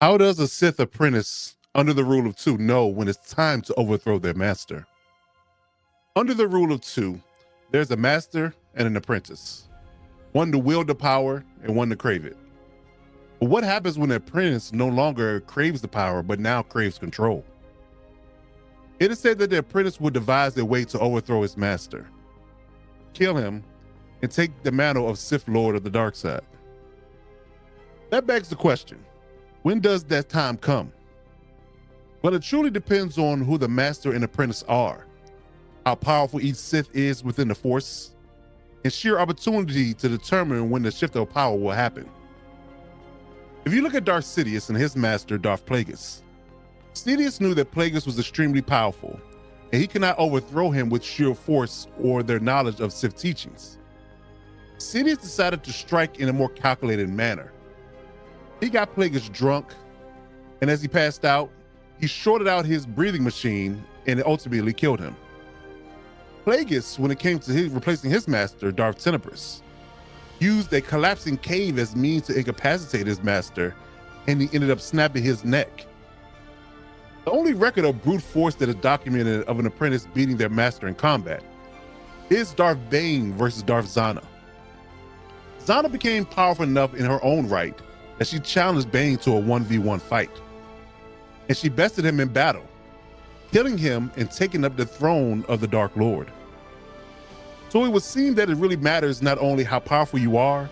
How does a Sith apprentice under the rule of two know when it's time to overthrow their master? Under the rule of two, there's a master and an apprentice, one to wield the power and one to crave it. But what happens when the apprentice no longer craves the power, but now craves control? It is said that the apprentice will devise a way to overthrow his master, kill him, and take the mantle of Sith Lord of the dark side. That begs the question, when does that time come? Well, it truly depends on who the master and apprentice are, how powerful each Sith is within the Force, and sheer opportunity to determine when the shift of power will happen. If you look at Darth Sidious and his master, Darth Plagueis, Sidious knew that Plagueis was extremely powerful, and he could not overthrow him with sheer force or their knowledge of Sith teachings. Sidious decided to strike in a more calculated manner. He got Plagueis drunk, and as he passed out, he shorted out his breathing machine and it ultimately killed him. Plagueis, when it came to replacing his master, Darth Tenebris, used a collapsing cave as means to incapacitate his master, and he ended up snapping his neck. The only record of brute force that is documented of an apprentice beating their master in combat is Darth Bane versus Darth Zana. Zana became powerful enough in her own right that she challenged Bane to a 1v1 fight, and she bested him in battle, killing him and taking up the throne of the Dark Lord. So it would seem that it really matters not only how powerful you are,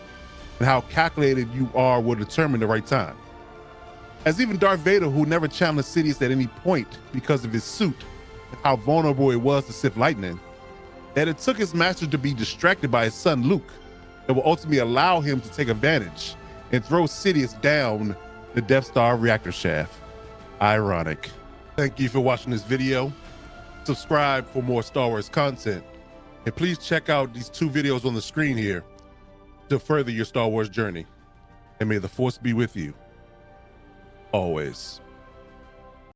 but how calculated you are will determine the right time. As even Darth Vader, who never challenged Sidious at any point because of his suit and how vulnerable it was to Sith lightning, that it took his master to be distracted by his son Luke that will ultimately allow him to take advantage and throw Sidious down the Death Star reactor shaft. Ironic. Thank you for watching this video. Subscribe for more Star Wars content. And please check out these two videos on the screen here to further your Star Wars journey. And may the Force be with you always.